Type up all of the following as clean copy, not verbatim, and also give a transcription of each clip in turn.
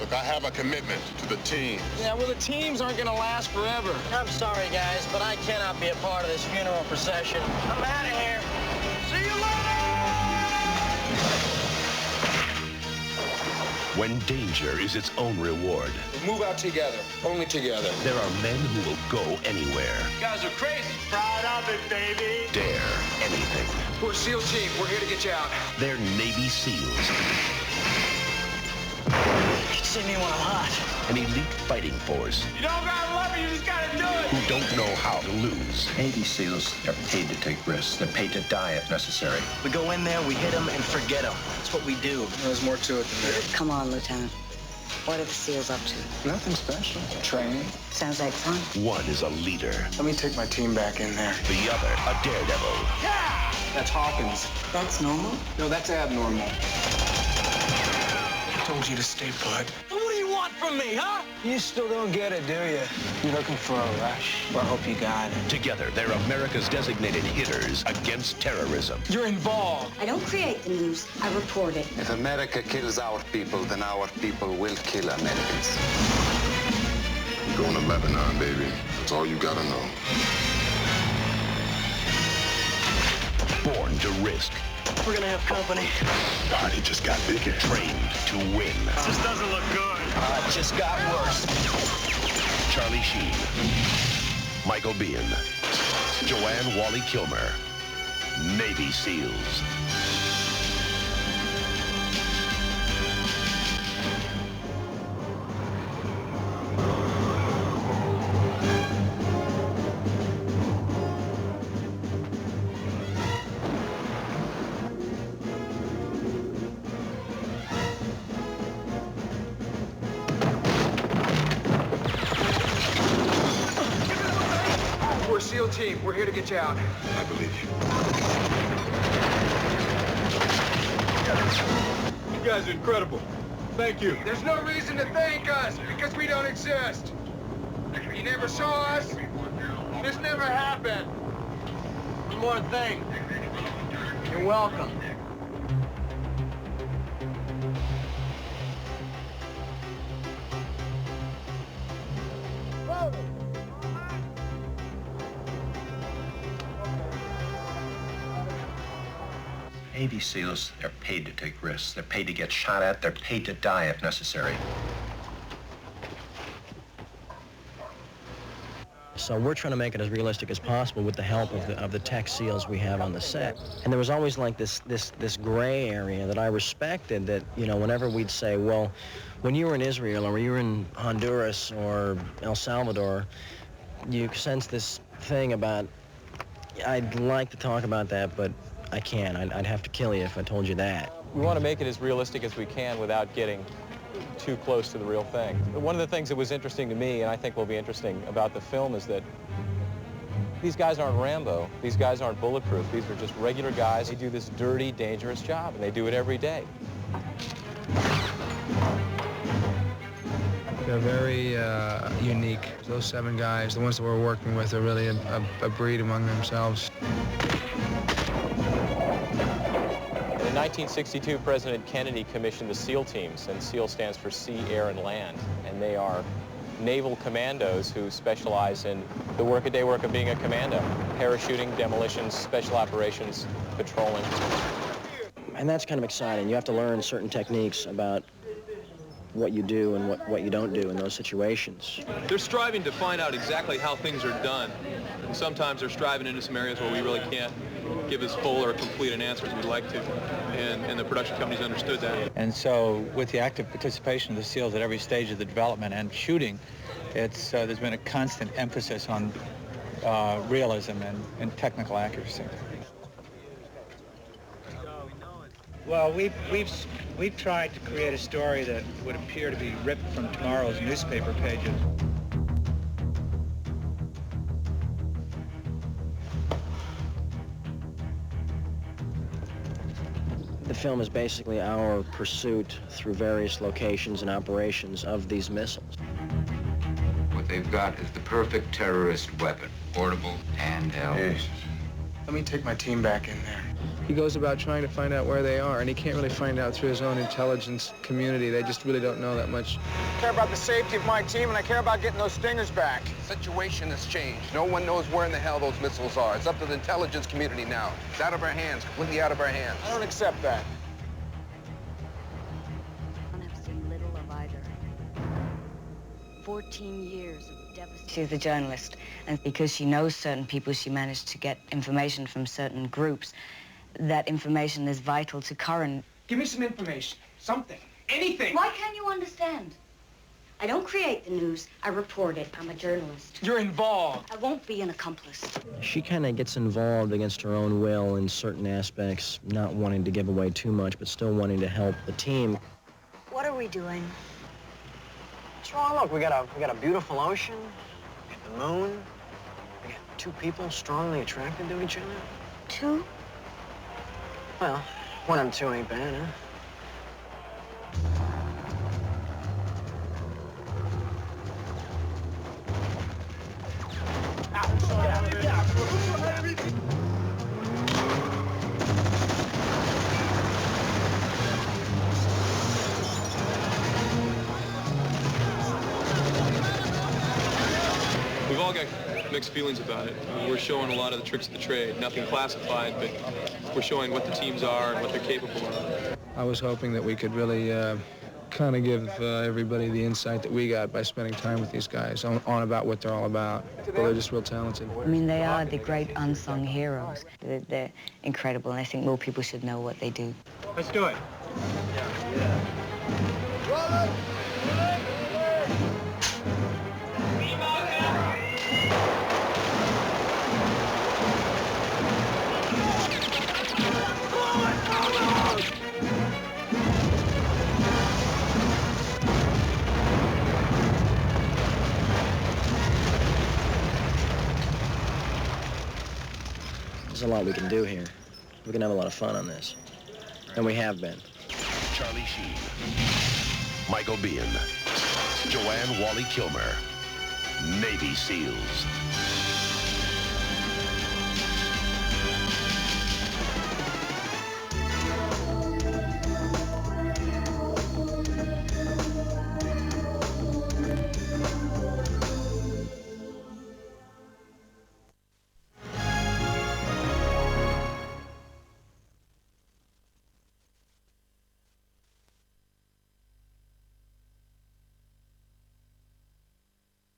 Look, I have a commitment to the team. Yeah, well, the teams aren't gonna last forever. I'm sorry, guys, but I cannot be a part of this funeral procession. I'm out of here. See you later! When danger is its own reward. Move out together, only together. There are men who will go anywhere. You guys are crazy. Proud of it, baby. Dare anything. We're a SEAL team. We're here to get you out. They're Navy SEALs. You can see me when I'm hot. An elite fighting force. You don't gotta love it, you just gotta do it. Who don't know how to lose. Navy SEALs are paid to take risks. They're paid to die if necessary. We go in there, we hit them, and forget them. That's what we do. There's more to it than that. Come on, Lieutenant. What are the SEALs up to? Nothing special. Training. Sounds like fun. One is a leader. Let me take my team back in there. The other, a daredevil. Yeah! That's Hawkins. That's normal? No, that's abnormal. I told you to stay put. What do you want from me, huh? You still don't get it, do you? You're looking for a rush. Well, I hope you got it. Together, they're America's designated hitters against terrorism. You're involved. I don't create the news. I report it. If America kills our people, then our people will kill Americans. You're going to Lebanon, baby. That's all you gotta know. Born to risk. We're gonna have company. Party just got bigger. Trained to win. This doesn't look good. It just got worse. Charlie Sheen. Michael Biehn. Joanne Wally Kilmer. Navy SEALs. We're a SEAL team. We're here to get you out. I believe you. You guys are incredible. Thank you. There's no reason to thank us, because we don't exist. You never saw us. This never happened. One more thing. You're welcome. Navy SEALs, they're paid to take risks. They're paid to get shot at. They're paid to die if necessary. So we're trying to make it as realistic as possible with the help of the tech SEALs we have on the set. And there was always like this gray area that I respected, that, you know, whenever we'd say, well, when you were in Israel or you were in Honduras or El Salvador, you sense this thing about, I'd like to talk about that, but I can't. I'd have to kill you if I told you that. We want to make it as realistic as we can without getting too close to the real thing. One of the things that was interesting to me, and I think will be interesting about the film, is that these guys aren't Rambo. These guys aren't bulletproof. These are just regular guys. They do this dirty, dangerous job, and they do it every day. They're very unique. Those 7 guys, the ones that we're working with, are really a breed among themselves. In 1962, President Kennedy commissioned the SEAL teams, and SEAL stands for Sea, Air, and Land. And they are naval commandos who specialize in the workaday work of being a commando: parachuting, demolitions, special operations, patrolling. And that's kind of exciting. You have to learn certain techniques about what you do and what you don't do in those situations. They're striving to find out exactly how things are done. And sometimes they're striving into some areas where we really can't give as full or complete an answer as we'd like to. And the production companies understood that. And so with the active participation of the SEALs at every stage of the development and shooting, it's there's been a constant emphasis on realism and technical accuracy. Well, we've tried to create a story that would appear to be ripped from tomorrow's newspaper pages. The film is basically our pursuit through various locations and operations of these missiles. What they've got is the perfect terrorist weapon. Portable, handheld. Yes. Let me take my team back in there. he goes about trying to find out where they are, and he can't really find out through his own intelligence community. They just really don't know that much. I care about the safety of my team, and I care about getting those stingers back. The situation has changed. No one knows where in the hell those missiles are. It's up to the intelligence community now. It's out of our hands, completely out of our hands. I don't accept that. I have seen little of either. 14 years of devastation. She's a journalist, and because she knows certain people, she managed to get information from certain groups. That information is vital to current. Give me some information. Something. Anything. Why can't you understand? I don't create the news. I report it. I'm a journalist. You're involved. I won't be an accomplice. She kind of gets involved against her own will in certain aspects, not wanting to give away too much, but still wanting to help the team. What are we doing? So look, we got a beautiful ocean, we got the moon, we got two people strongly attracted to each other. Two? Well, one and two ain't bad, huh? We've all got mixed feelings about it. We're showing a lot of the tricks of the trade, nothing classified, but we're showing what the teams are and what they're capable of. I was hoping that we could really kind of give everybody the insight that we got by spending time with these guys on about what they're all about. Well, they're just real talented. I mean, they are the great unsung heroes. They're incredible, and I think more people should know what they do. Let's do it. There's a lot we can do here. We can have a lot of fun on this. And we have been. Charlie Sheen, Michael Biehn, Joanne Wally-Kilmer, Navy SEALs.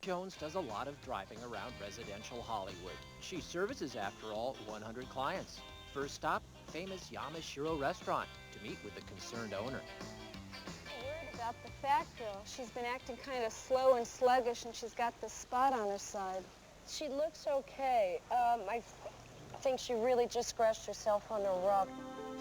Jones does a lot of driving around residential Hollywood. She services, after all, 100 clients. First stop, famous Yamashiro restaurant, to meet with the concerned owner. I'm worried about the fat girl. She's been acting kind of slow and sluggish, and she's got this spot on her side. She looks okay. I think she really just scratched herself on the rub.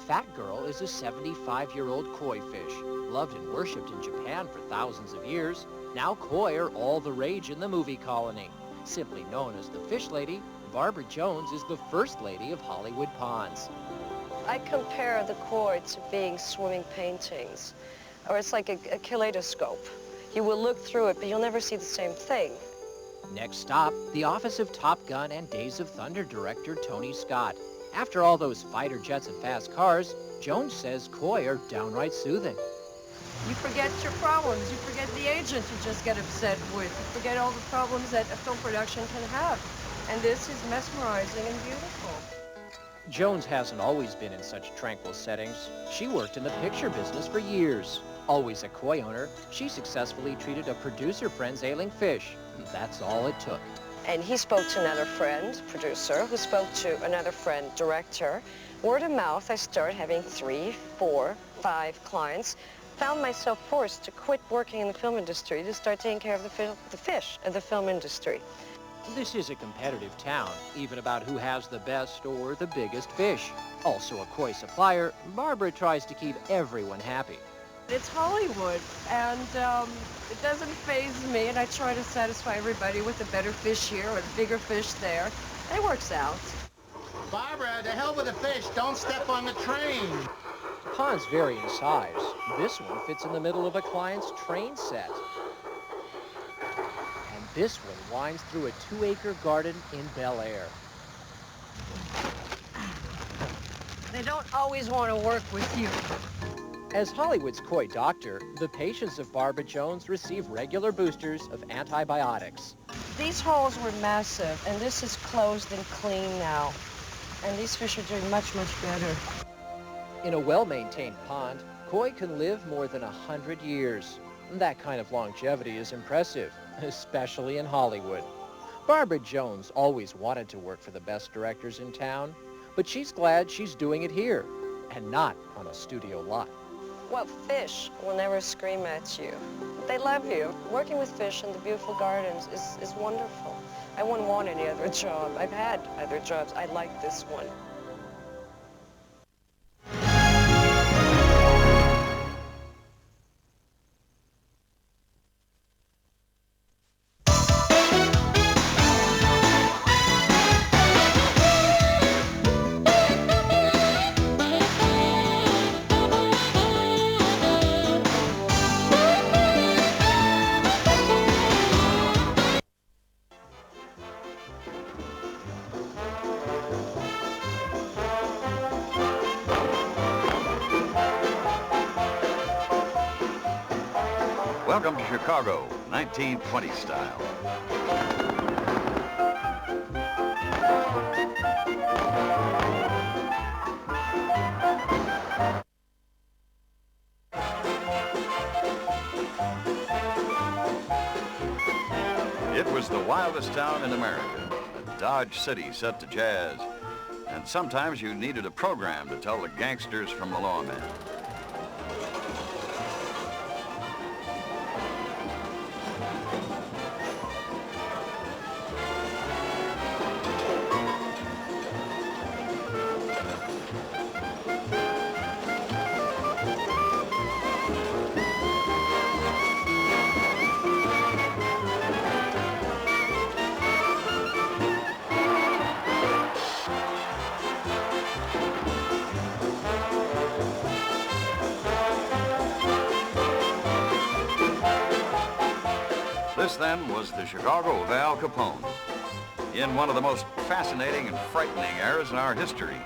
Fat Girl is a 75-year-old koi fish, loved and worshipped in Japan for thousands of years. Now koi are all the rage in the movie colony. Simply known as the Fish Lady, Barbara Jones is the first lady of Hollywood ponds. I compare the koi to being swimming paintings, or it's like a kaleidoscope. You will look through it, but you'll never see the same thing. Next stop, the office of Top Gun and Days of Thunder director Tony Scott. After all those fighter jets and fast cars, Jones says koi are downright soothing. You forget your problems. You forget the agent you just get upset with. You forget all the problems that a film production can have. And this is mesmerizing and beautiful. Jones hasn't always been in such tranquil settings. She worked in the picture business for years. Always a koi owner, she successfully treated a producer friend's ailing fish. That's all it took. And he spoke to another friend, producer, who spoke to another friend, director. Word of mouth, I started having 3, 4, 5 clients. Found myself forced to quit working in the film industry to start taking care of the fish of the film industry. This is a competitive town, even about who has the best or the biggest fish. Also a koi supplier, Barbara tries to keep everyone happy. It's Hollywood, and it doesn't faze me, and I try to satisfy everybody with a better fish here or the bigger fish there. And it works out. Barbara, the hell with the fish. Don't step on the train. The ponds vary in size. This one fits in the middle of a client's train set. And this one winds through a 2-acre garden in Bel Air. They don't always want to work with you. As Hollywood's coy doctor, the patients of Barbara Jones receive regular boosters of antibiotics. These holes were massive, and this is closed and clean now. And these fish are doing much, much better. In a well-maintained pond, koi can live more than 100 years. That kind of longevity is impressive, especially in Hollywood. Barbara Jones always wanted to work for the best directors in town, but she's glad she's doing it here, and not on a studio lot. Well, fish will never scream at you. They love you. Working with fish in the beautiful gardens is wonderful. I wouldn't want any other job. I've had other jobs. I like this one. Welcome to Chicago, 1920 style. It was the wildest town in America, a Dodge City set to jazz, and sometimes you needed a program to tell the gangsters from the lawmen. This, then, was the Chicago of Al Capone, in one of the most fascinating and frightening eras in our history.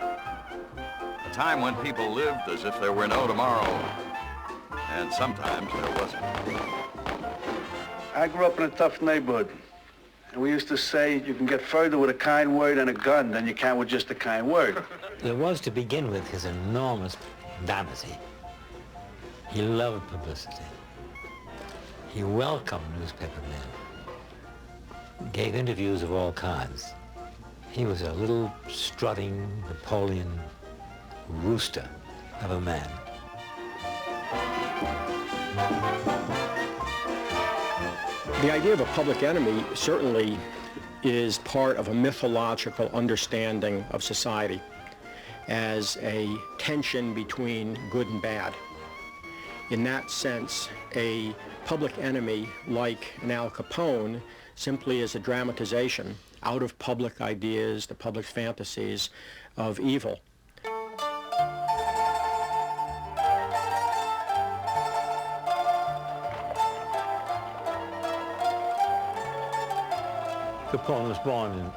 A time when people lived as if there were no tomorrow, and sometimes there wasn't. I grew up in a tough neighborhood, and we used to say you can get further with a kind word and a gun than you can with just a kind word. There was, to begin with, his enormous vanity. He loved publicity. He welcomed newspaper men, gave interviews of all kinds. He was a little strutting Napoleon rooster of a man. The idea of a public enemy certainly is part of a mythological understanding of society as a tension between good and bad. In that sense, a public enemy like an Al Capone simply is a dramatization out of public ideas, the public fantasies of evil. Capone was born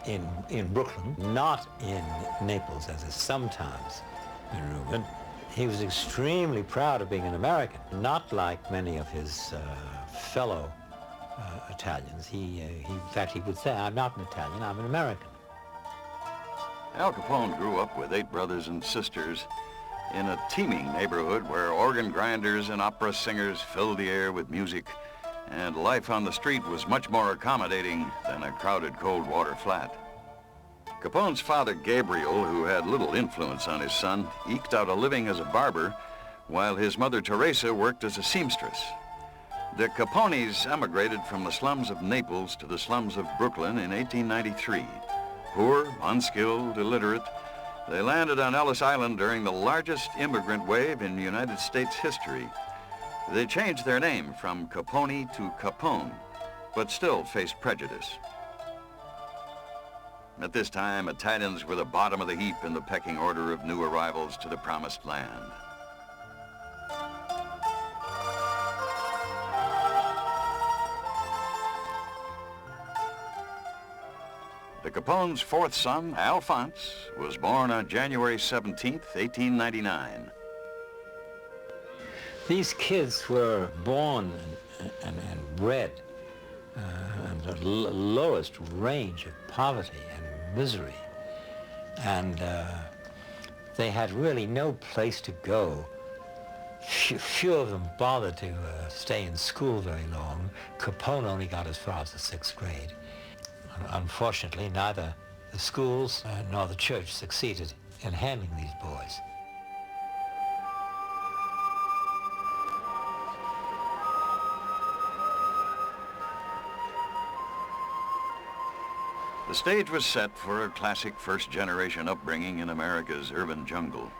in Brooklyn, not in Naples, as is sometimes been rumored. He was extremely proud of being an American, not like many of his fellow Italians. In fact, he would say, I'm not an Italian, I'm an American. Al Capone grew up with 8 brothers and sisters in a teeming neighborhood where organ grinders and opera singers filled the air with music, and life on the street was much more accommodating than a crowded cold water flat. Capone's father, Gabriel, who had little influence on his son, eked out a living as a barber, while his mother, Teresa, worked as a seamstress. The Capones emigrated from the slums of Naples to the slums of Brooklyn in 1893. Poor, unskilled, illiterate, they landed on Ellis Island during the largest immigrant wave in United States history. They changed their name from Capone to Capone, but still faced prejudice. At this time, Italians were the bottom of the heap in the pecking order of new arrivals to the promised land. The Capone's fourth son, Alphonse, was born on January 17th, 1899. These kids were born and bred in the lowest range of poverty and misery. And they had really no place to go. Few of them bothered to stay in school very long. Capone only got as far as the 6th grade. Unfortunately, neither the schools nor the church succeeded in handling these boys. The stage was set for a classic first-generation upbringing in America's urban jungle.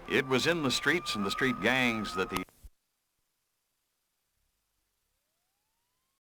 It was in the streets and the street gangs that the